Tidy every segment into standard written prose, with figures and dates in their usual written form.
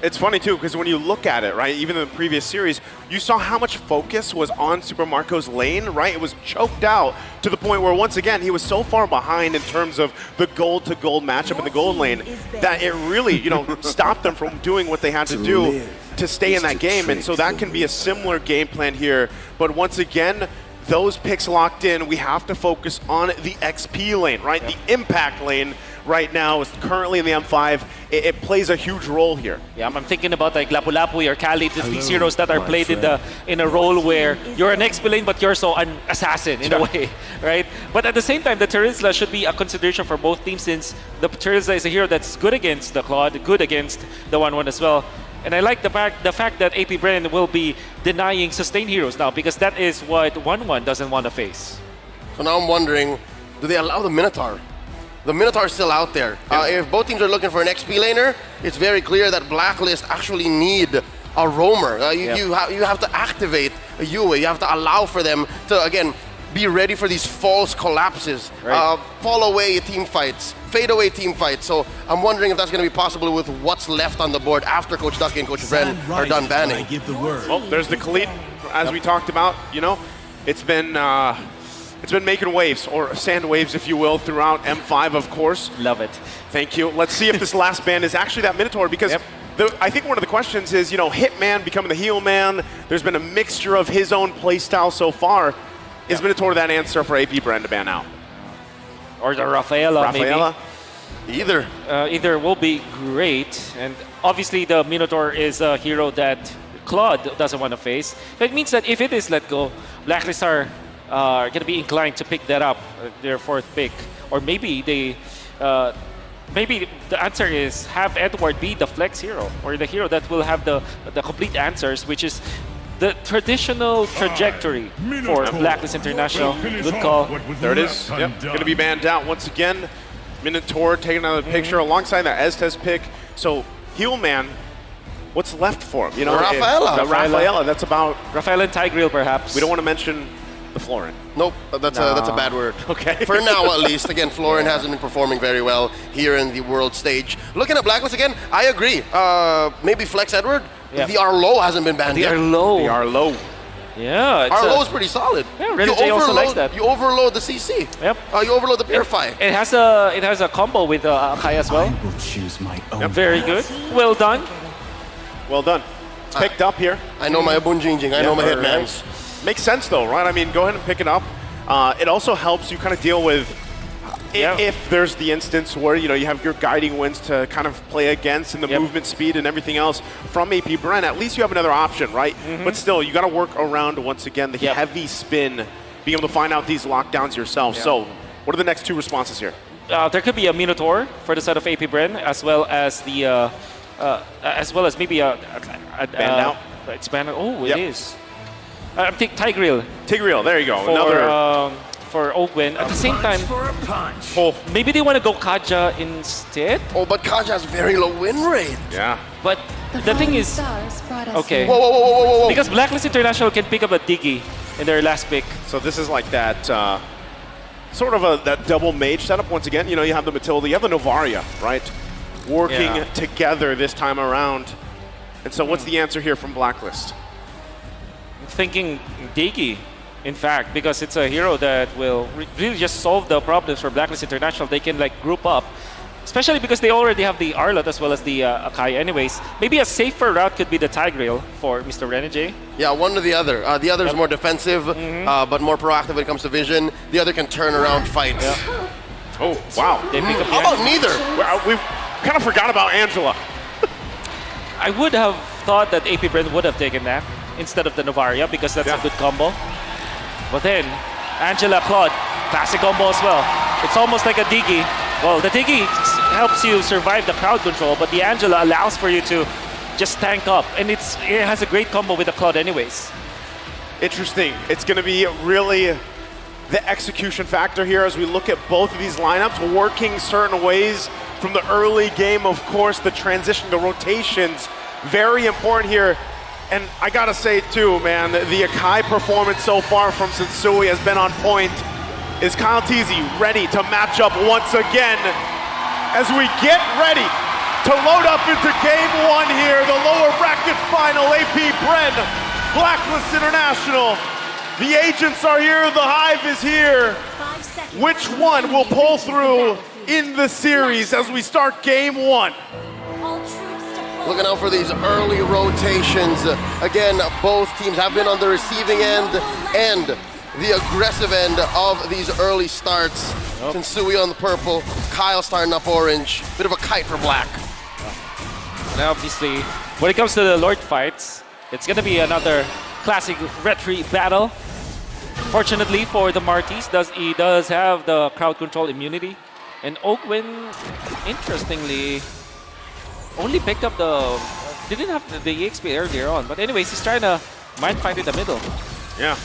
It's funny too, because when you look at it, right, even in the previous series, you saw how much focus was on Super Marco's lane, right? It was choked out to the point where, once again, he was so far behind in terms of the gold-to-gold matchup in the gold lane that it really, stopped them from doing what they had to do to stay in that game. And so that can be a similar game plan here. But once again, those picks locked in, we have to focus on the XP lane, right? Yep. The impact lane right now is currently in the M5. It plays a huge role here. Yeah, I'm thinking about like Lapu-Lapu or Kali, these heroes that are played in a role where you're an XP lane, but you're so an assassin in a way, right? But at the same time, the Terizla should be a consideration for both teams, since the Terizla is a hero that's good against the Claude, good against the 1-1 as well. And I like the fact that AP Bren will be denying sustained heroes now, because that is what 1-1 doesn't want to face. So now I'm wondering, do they allow the Minotaur? The Minotaur is still out there. If both teams are looking for an XP laner, it's very clear that Blacklist actually need a roamer. You have to activate a Yue. You have to allow for them to, again, be ready for these false collapses, right. fall away team fights, fade away team fights. So I'm wondering if that's going to be possible with what's left on the board after Coach Ducky and Coach Bren are done banning. Well, there's the Khalid, as we talked about. It's been making waves, or sand waves, if you will, throughout M5, of course. Love it. Thank you. Let's see if this last ban is actually that Minotaur, because I think one of the questions is, Hitman becoming the heel man. There's been a mixture of his own playstyle so far. Is Minotaur that answer for AP Bren to ban out? Or the Rafaela, maybe? Either will be great. And obviously the Minotaur is a hero that Claude doesn't want to face. That means that if it is let go, Blacklist are going to be inclined to pick that up, their fourth pick. Or maybe they, maybe the answer is have Edward be the flex hero, or the hero that will have the complete answers, which is the traditional trajectory for Blacklist International. Good call. There it is. Yep. Going to be banned out once again. Minotaur taking another picture alongside that Estes pick. So, Heelman, what's left for him? Rafaela. That's about Rafaela and Tigreal, perhaps. We don't want to mention the Florin. Nope, that's a bad word. Okay. For now, at least. Again, Florin hasn't been performing very well here in the world stage. Looking at Blacklist again, I agree. Maybe Flex Edward. Yeah. The Arlo hasn't been banned yet. The Arlo. Yeah. Arlo is pretty solid. Yeah, Renegade also likes that. You overload the CC. Yep. You overload the Purify. It has a combo with Akai as well. I will choose my own. Very good. Well done. Well done. It's picked up here. I know my Abunjingjing. I know my Hitmans. Makes sense though, right? I mean, go ahead and pick it up. It also helps you kind of deal with if there's the instance where you have your guiding winds to kind of play against, and the movement speed and everything else from AP Bren. At least you have another option, right? But still, you got to work around once again the heavy spin, being able to find out these lockdowns yourself. So, what are the next two responses here? There could be a Minotaur for the side of AP Bren, as well as the maybe a banned out. It's banned out. Oh, it is. I think Tigreal. Tigreal, there you go. Another for Oakwind. At the same time, maybe they want to go Kaja instead. Oh, but Kaja has very low win rate. Yeah. But the thing is, okay. Whoa. Because Blacklist International can pick up a Diggy in their last pick. So this is like that sort of that double mage setup once again. You have the Matilda, you have the Novaria, right? Working together this time around. And so what's the answer here from Blacklist? I'm thinking Diggy, in fact, because it's a hero that will really just solve the problems for Blacklist International. They can group up, especially because they already have the Arlot as well as the Akai anyways. Maybe a safer route could be the Tigreal for Mr. Renegade. Yeah, one or the other. The other is more defensive, but more proactive when it comes to vision. The other can turn around fights. Yeah. Oh, wow. They pick up How about neither? We've kind of forgot about Angela. I would have thought that AP Bren would have taken that instead of the Novaria, because that's a good combo. But then, Angela Claude, classic combo as well. It's almost like a Diggy. Well, the Diggy helps you survive the crowd control, but the Angela allows for you to just tank up. And it has a great combo with the Claude anyways. Interesting. It's going to be really the execution factor here as we look at both of these lineups working certain ways from the early game. Of course, the transition, the rotations, very important here. And I gotta say too, man, the Akai performance so far from Sensui has been on point. Is Kyle Teasy ready to match up once again as we get ready to load up into game one here? The final, AP Bren, Blacklist International. The agents are here, the Hive is here. Which one will pull through in the series as we start game one? Looking out for these early rotations. Again, both teams have been on the receiving end and the aggressive end of these early starts. Sensui on the purple, Kyle starting up orange. Bit of a kite for Black. And obviously, when it comes to the Lord fights, it's going to be another classic retreat battle. Fortunately for the Martys, he does have the crowd control immunity. And Oakwin, interestingly, only picked up didn't have the EXP earlier on. But anyways, he's trying to mind fight in the middle. Yeah.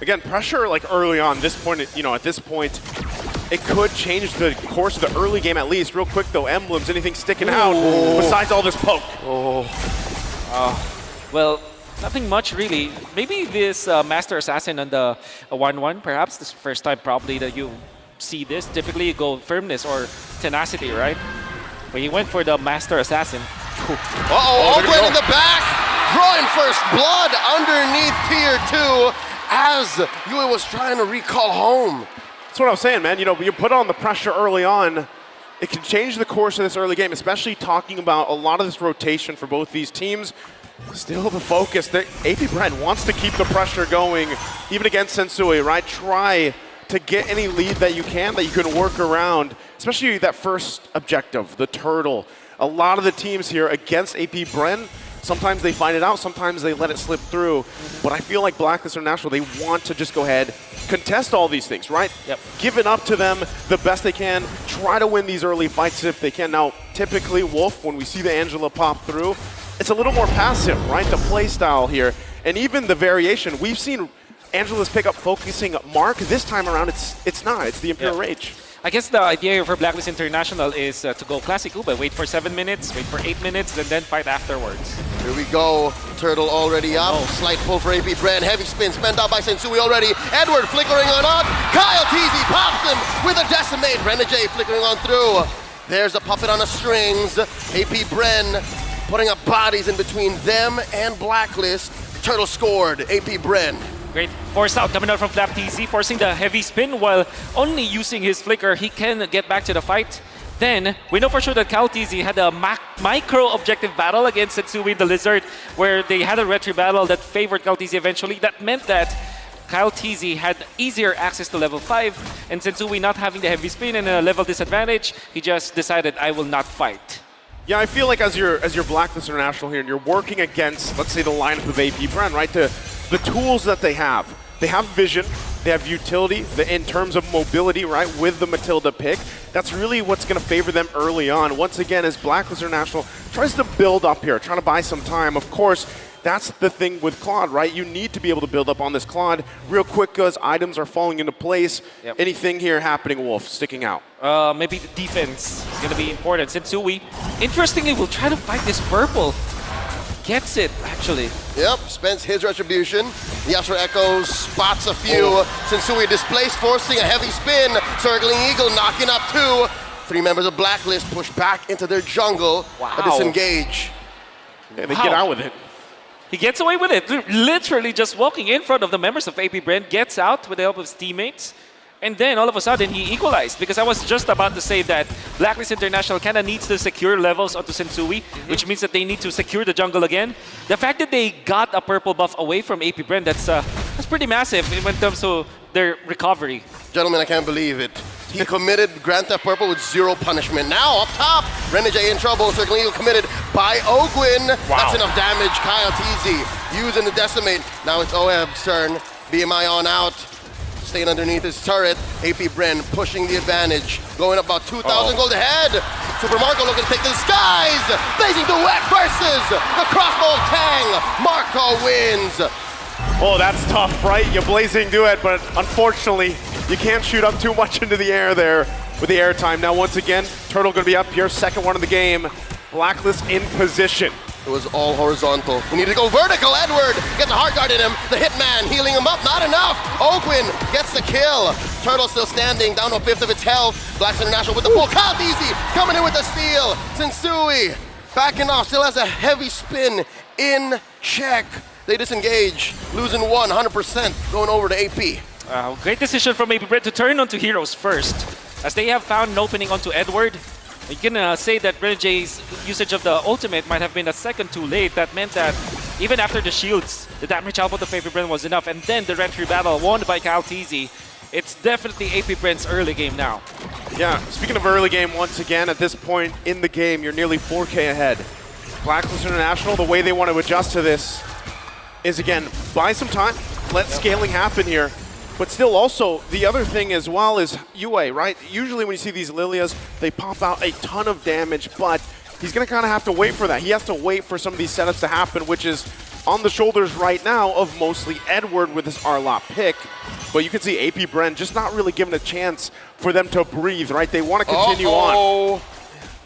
Again, pressure like early on, this point, at this point, it could change the course of the early game at least. Real quick though, emblems, anything sticking out besides all this poke? Well, nothing much really. Maybe this Master Assassin on the 1-1, perhaps. This is the first time probably that you see this. Typically you go firmness or tenacity, right? But he went for the Master Assassin. Oakland in the back, drawing first blood underneath tier 2 as Yui was trying to recall home. That's what I was saying, man. You put on the pressure early on, it can change the course of this early game, especially talking about a lot of this rotation for both these teams. Still the focus that AP Bren wants to keep the pressure going, even against Sensui, right? Try to get any lead that you can work around, especially that first objective, the turtle. A lot of the teams here against AP Bren, sometimes they find it out, sometimes they let it slip through. But I feel like Blacklist International, they want to just go ahead, contest all these things, right? Yep. Give it up to them the best they can, try to win these early fights if they can. Now, typically, Wolf, when we see the Angela pop through, it's a little more passive, right? The play style here, and even the variation. We've seen Angela's pick up focusing Mark. This time around, it's not. It's the Imperial Rage. I guess the idea for Blacklist International is to go classic Ube. Wait for 7 minutes, wait for 8 minutes, and then fight afterwards. Here we go. Turtle already up. Slight pull for AP Bren. Heavy spin spent out by Sensui already. Edward flickering on. Kyle Teasy pops him with a decimate. Renegade flickering on through. There's a puppet on the strings. AP Bren putting up bodies in between them and Blacklist. Turtle scored. AP Bren. Great force out coming out from Flap TZ, forcing the heavy spin while only using his flicker. He can get back to the fight. Then, we know for sure that Cal TZ had a micro objective battle against Sensui the Lizard, where they had a retry battle that favored Cal TZ eventually. That meant that Kyle TZ had easier access to level 5, and Sensui not having the heavy spin and a level disadvantage, he just decided, I will not fight. Yeah, I feel like as your Blacklist International here, and you're working against, let's say, the lineup of AP Bren, right? The tools that they have vision, they have utility in terms of mobility, right, with the Matilda pick. That's really what's going to favor them early on. Once again, as Blacklist International tries to build up here, trying to buy some time, of course, that's the thing with Claude, right? You need to be able to build up on this Claude real quick because items are falling into place. Yep. Anything here happening, Wolf, sticking out? Maybe the defense is going to be important. Sensui, interestingly, will try to fight this purple. Gets it, actually. Yep, spends his retribution. The Astro Echoes spots a few. Sensui displaced, forcing a heavy spin. Circling Eagle, knocking up 2. 3 members of Blacklist push back into their jungle. Wow. A disengage. Yeah, they get out with it. He gets away with it. Literally just walking in front of the members of AP Bren, gets out with the help of his teammates. And then all of a sudden he equalized, because I was just about to say that Blacklist International kind of needs to secure levels onto Sensui, which means that they need to secure the jungle again. The fact that they got a purple buff away from AP Bren, that's pretty massive when it comes to their recovery. Gentlemen, I can't believe it. He committed Grand Theft Purple with 0 punishment. Now up top, Renegade in trouble. Circling Eagle committed by Ogwin. Wow. That's enough damage. Kyle TZ using the decimate. Now it's Oeb's turn. BMI on out. Staying underneath his turret. AP Bren pushing the advantage. Going up about 2,000 gold ahead. Super Marco looking to take to the skies. Blazing Duet versus the crossbow of Tang. Marco wins. Oh, that's tough, right? You blazing duet, but unfortunately, you can't shoot up too much into the air there with the air time. Now, once again, Turtle going to be up here, second one of the game. Blacklist in position. It was all horizontal. We need to go vertical. Edward gets a hard guard in him. The hitman healing him up. Not enough. Oakwin gets the kill. Turtle still standing, down to a 1/5 of its health. Blacklist International with the pull. Kyle Easy coming in with the steal. Sensui backing off, still has a heavy spin in check. They disengage, losing 100%, going over to AP. Great decision from Apbr to turn onto heroes first, as they have found an opening onto Edward. You can say that Renjay's usage of the ultimate might have been a second too late. That meant that even after the shields, the damage output of Apbr was enough, and then the Red 3 battle won by KyleTzy. It's definitely Apbr's early game now. Yeah, speaking of early game, once again, at this point in the game, you're nearly 4K ahead. Blacklist International, the way they want to adjust to this is, again, buy some time, let scaling happen here. But still also, the other thing as well is UA, right? Usually when you see these Lilias, they pop out a ton of damage, but he's going to kind of have to wait for that. He has to wait for some of these setups to happen, which is on the shoulders right now of mostly Edward with his Arlot pick. But you can see AP Bren just not really given a chance for them to breathe, right? They want to continue on.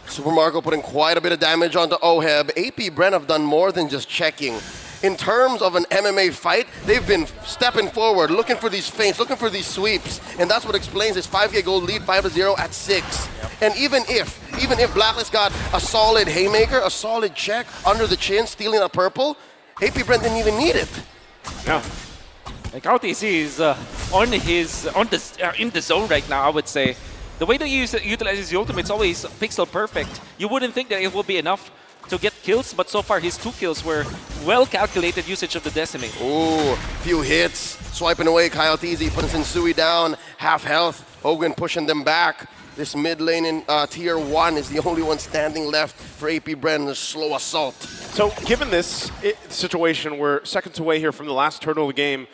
Super Marco putting quite a bit of damage onto Oheb. AP Bren have done more than just checking. In terms of an MMA fight, they've been stepping forward, looking for these feints, looking for these sweeps, and that's what explains this 5K gold lead, 5-0 at 6. Yep. And even if Blacklist got a solid haymaker, a solid check under the chin, stealing a purple, AP Bren didn't even need it. Yeah. Like KyleTzy is in the zone right now, I would say. The way that he utilizes the ultimate is always pixel perfect. You wouldn't think that it will be enough to get kills, but so far his 2 kills were well-calculated usage of the Decimate. Ooh, few hits, swiping away KyleTzy, putting Sensui down, half health, Hogan pushing them back. This mid lane in tier 1 is the only one standing left for AP Bren, the slow assault. So given this situation, we're seconds away here from the last turn of the game,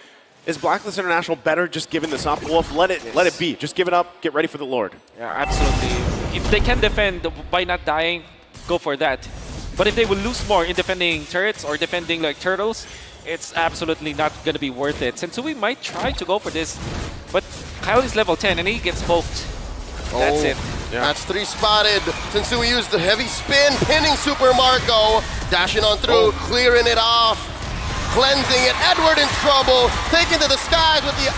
is Blacklist International better just giving this up? Wolf, let it be. Just give it up, get ready for the Lord. Yeah, absolutely. If they can defend by not dying, go for that. But if they will lose more in defending turrets or defending like turtles, it's absolutely not going to be worth it. Sensui might try to go for this, but Kyle is level 10 and he gets poked. That's it. Yeah. That's 3 spotted. Sensui used the heavy spin, pinning Super Marco, dashing on through, clearing it off, cleansing it. Edward in trouble, taken to the skies with the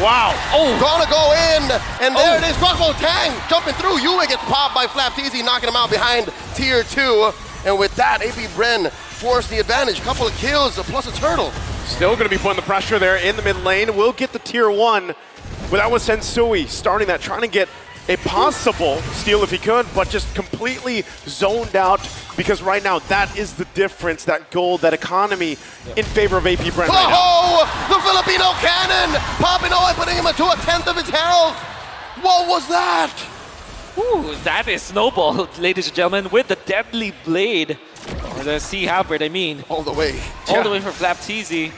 Wow. Gonna go in, and there it is. Crossbow Tang jumping through. Yue gets popped by KyleTzy, knocking him out behind tier 2. And with that, AP Bren forced the advantage. Couple of kills, plus a turtle. Still going to be putting the pressure there in the mid lane. We'll get the tier 1. But that was Sensui starting that, trying to get a possible steal if he could, but just completely zoned out because right now that is the difference, that gold, that economy in favor of AP Bren right now. The Filipino cannon! Popping away, putting him into a 10th of his health. What was that? Ooh, that is Snowball, ladies and gentlemen, with the deadly blade. Or the Sea Halberd, I mean. All the way. All the way for KyleTzy.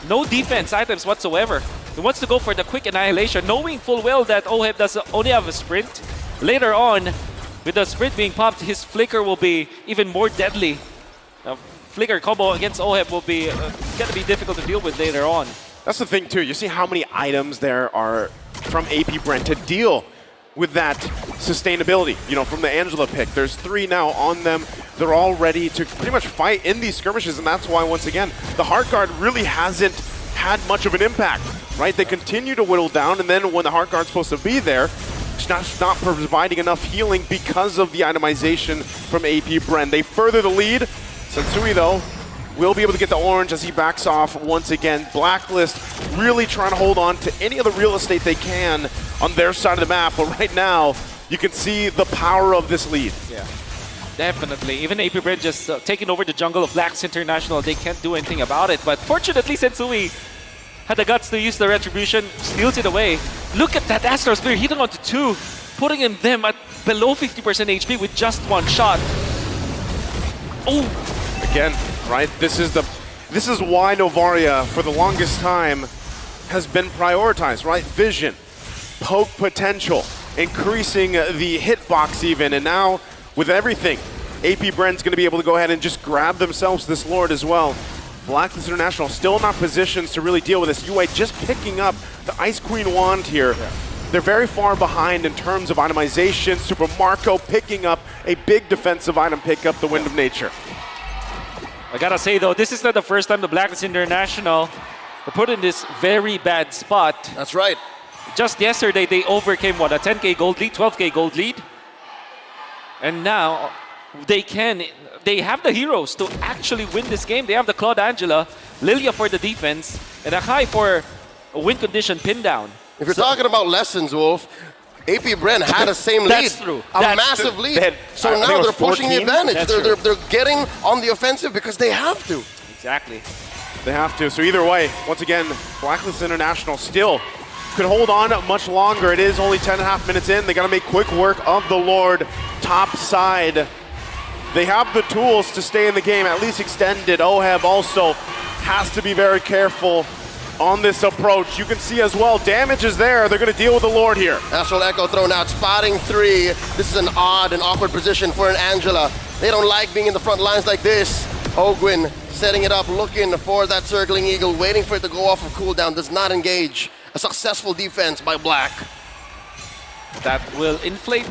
No defense items whatsoever. He wants to go for the quick annihilation, knowing full well that Oheb does only have a sprint. Later on, with the sprint being popped, his flicker will be even more deadly. Flicker combo against Oheb will be going to be difficult to deal with later on. That's the thing too, you see how many items there are from AP Bren to deal with that sustainability, you know, from the Angela pick. There's 3 now on them. They're all ready to pretty much fight in these skirmishes, and that's why, once again, the Heart Guard really hasn't had much of an impact, right? They continue to whittle down, and then when the Heart Guard's supposed to be there, it's not providing enough healing because of the itemization from AP Bren. They further the lead. Sensui, though, will be able to get the orange as he backs off once again. Blacklist really trying to hold on to any of the real estate they can on their side of the map, but right now, you can see the power of this lead. Yeah, definitely. Even AP Bren just taking over the jungle of Blacklist International, they can't do anything about it. But fortunately, Sensui had the guts to use the Retribution, steals it away. Look at that Astral Spear hitting onto 2, putting them at below 50% HP with just 1 shot. Oh! Again, right? This is why Novaria, for the longest time, has been prioritized, right? Vision, poke potential, increasing the hitbox even, and now with everything, AP Bren's going to be able to go ahead and just grab themselves this Lord as well. Blacklist International still not positions to really deal with this. UA just picking up the Ice Queen wand here. Yeah. They're very far behind in terms of itemization. Super Marco picking up a big defensive item pickup, the Wind of Nature. I gotta say though, this is not the first time the Blacklist International were put in this very bad spot. That's right. Just yesterday, they overcame, what, a 10K gold lead, 12K gold lead? And now, they have the heroes to actually win this game. They have the Claude Angela, Lilia for the defense, and Akai for a win condition pin down. If you're talking about lessons, Wolf, AP Bren had a same lead. That's true. A That's massive true. lead. So I think now it was they're pushing the 14. advantage. That's They're getting on the offensive because they have to. Exactly. They have to. So either way, once again, Blacklist International still could hold on much longer. It is only 10.5 minutes in. They got to make quick work of the Lord top side. They have the tools to stay in the game, at least extended. Oheb also has to be very careful on this approach. You can see as well, damage is there. They're going to deal with the Lord here. Astral Echo thrown out, spotting 3. This is an odd and awkward position for an Angela. They don't like being in the front lines like this. Ogwin setting it up, looking for that circling eagle, waiting for it to go off of cooldown, does not engage. A successful defense by Black. That will inflate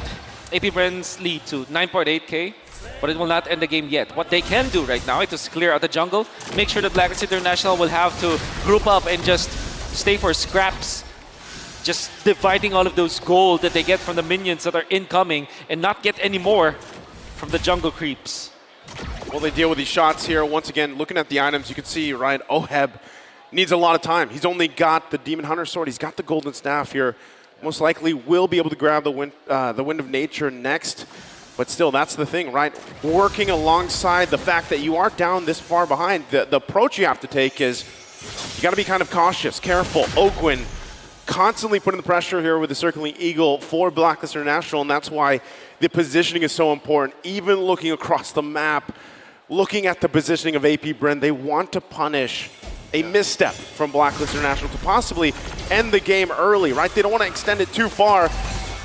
AP Bren's lead to 9.8k, but it will not end the game yet. What they can do right now is to clear out the jungle, make sure that Blacklist International will have to group up and just stay for scraps, just dividing all of those gold that they get from the minions that are incoming and not get any more from the jungle creeps. Well, they deal with these shots here. Once again, looking at the items, you can see, right, Oheb needs a lot of time. He's only got the Demon Hunter Sword. He's got the Golden Staff here. Most likely will be able to grab the Wind of Nature next. But still, that's the thing, right? Working alongside the fact that you are down this far behind, the approach you have to take is you got to be kind of cautious, careful. Oakwin constantly putting the pressure here with the Circling Eagle for Blacklist International, and that's why the positioning is so important. Even looking across the map, looking at the positioning of AP Bren, they want to punish a misstep from Blacklist International to possibly end the game early, right? They don't want to extend it too far.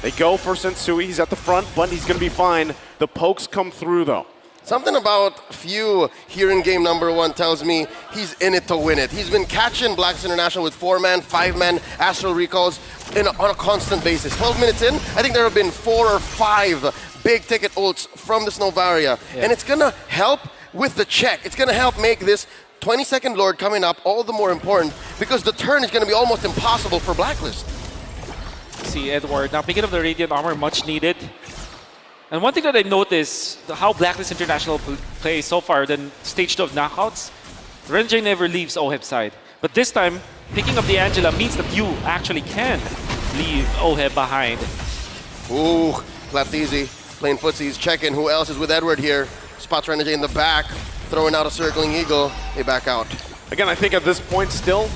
They go for Sensui. He's at the front, but he's going to be fine. The pokes come through, though. Something about Few here in game number 1 tells me he's in it to win it. He's been catching Blacklist International with 4-man, 5-man Astral Recalls on a constant basis. 12 minutes in, I think there have been 4 or 5 big ticket ults from this Novaria. Yeah. And it's going to help with the check. It's going to help make this 22nd Lord coming up all the more important because the turn is going to be almost impossible for Blacklist. See Edward now picking up the Radiant Armor, much needed. And one thing that I noticed, how Blacklist International plays so far than stage 2 of knockouts, Renjay never leaves Oheb's side. But this time, picking up the Angela means that you actually can leave Oheb behind. Ooh, Flapteasy playing footsies, checking who else is with Edward here. Spots Renjay in the back, throwing out a Circling Eagle. They back out. Again, I think at this point still,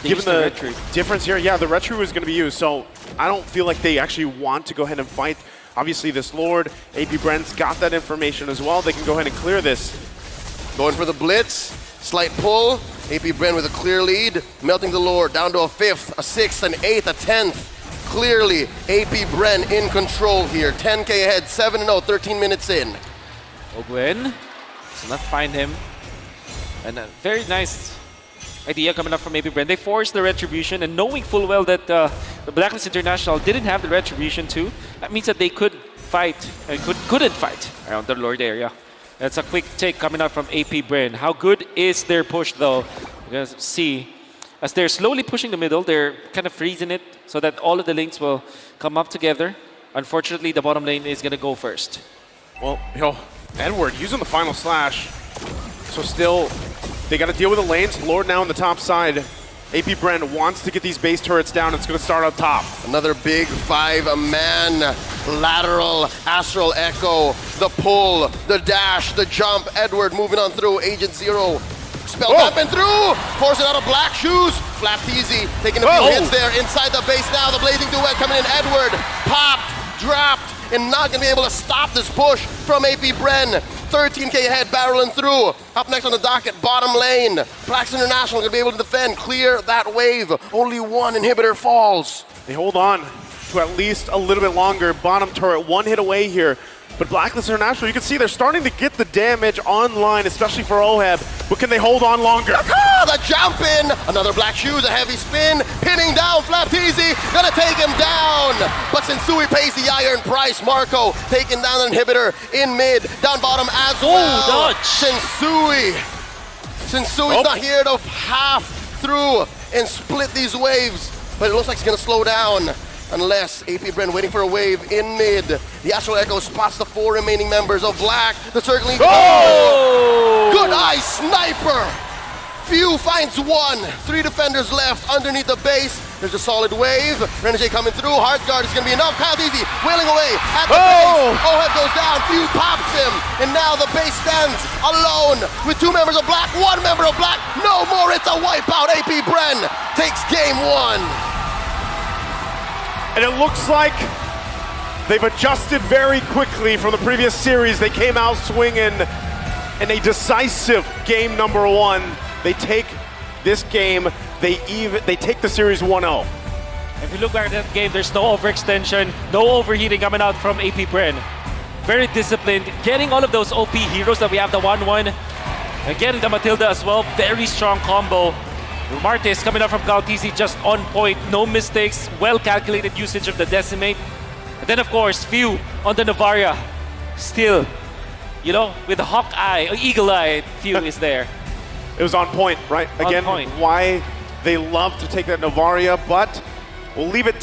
given the difference here, yeah, the Retro is going to be used. So I don't feel like they actually want to go ahead and fight. Obviously, this Lord, AP Bren's got that information as well. They can go ahead and clear this. Going for the Blitz, slight pull. AP Bren with a clear lead, melting the Lord down to a 5th, a 6th, an 8th, a 10th. Clearly, AP Bren in control here. 10k ahead, 7-0, 13 minutes in. Ogwen does not find him. And a very nice idea coming up from AP Bren. They forced the Retribution, and knowing full well that the Blacklist International didn't have the Retribution too, that means that they could fight, and couldn't fight around the Lord area. That's a quick take coming up from AP Bren. How good is their push though? We're gonna see. As they're slowly pushing the middle, they're kind of freezing it so that all of the lanes will come up together. Unfortunately, the bottom lane is gonna go first. Well, Edward using the final slash. So still, they got to deal with the lanes. Lord now on the top side. AP Bren wants to get these base turrets down. It's going to start up top. Another big 5-man lateral Astral Echo. The pull, the dash, the jump. Edward moving on through. Agent Zero spelled up and through. Forcing out of Black Shoes. Flapteasy taking a few hits there inside the base now. The Blazing Duet coming in. Edward popped, dropped, and not going to be able to stop this push from AP Bren. 13k ahead, barreling through. Up next on the docket, bottom lane. Blacklist International going to be able to defend, clear that wave. Only one inhibitor falls. They hold on to at least a little bit longer. Bottom turret, 1 hit away here. But Blacklist International, you can see they're starting to get the damage online, especially for Oheb. But can they hold on longer? The jump in. Another Black Shoes, a heavy spin. Pinning down Flapteasy. Gonna take him down. But Sensui pays the iron price. Marco taking down an inhibitor in mid. Down bottom as well. Dodge. Sensui's not here to half through and split these waves. But it looks like it's gonna slow down. unless AP Bren waiting for a wave in mid. The Astral Echo spots the 4 remaining members of Black. The circling. Oh! Good eye sniper! Few finds 1. 3 defenders left underneath the base. There's a solid wave. Renegade coming through. Hard guard is going to be enough. Kyle Deasy wailing away at the base. Oheb goes down. Few pops him. And now the base stands alone with 2 members of Black, 1 member of Black. No more. It's a wipeout. AP Bren takes game 1. And it looks like they've adjusted very quickly from the previous series. They came out swinging in a decisive game number 1. They take this game, they take the series 1-0. If you look back at that game, there's no overextension, no overheating coming out from AP Bren. Very disciplined, getting all of those OP heroes that we have, the 1-1. And getting the Matilda as well, very strong combo. Martes coming out from Galtizi just on point, no mistakes, well-calculated usage of the Decimate. And then of course, Few on the Navaria. Still, you know, with the hawk eye, eagle eye, Few is there. It was on point, right? Again, point. why they love to take that Navaria, but we'll leave it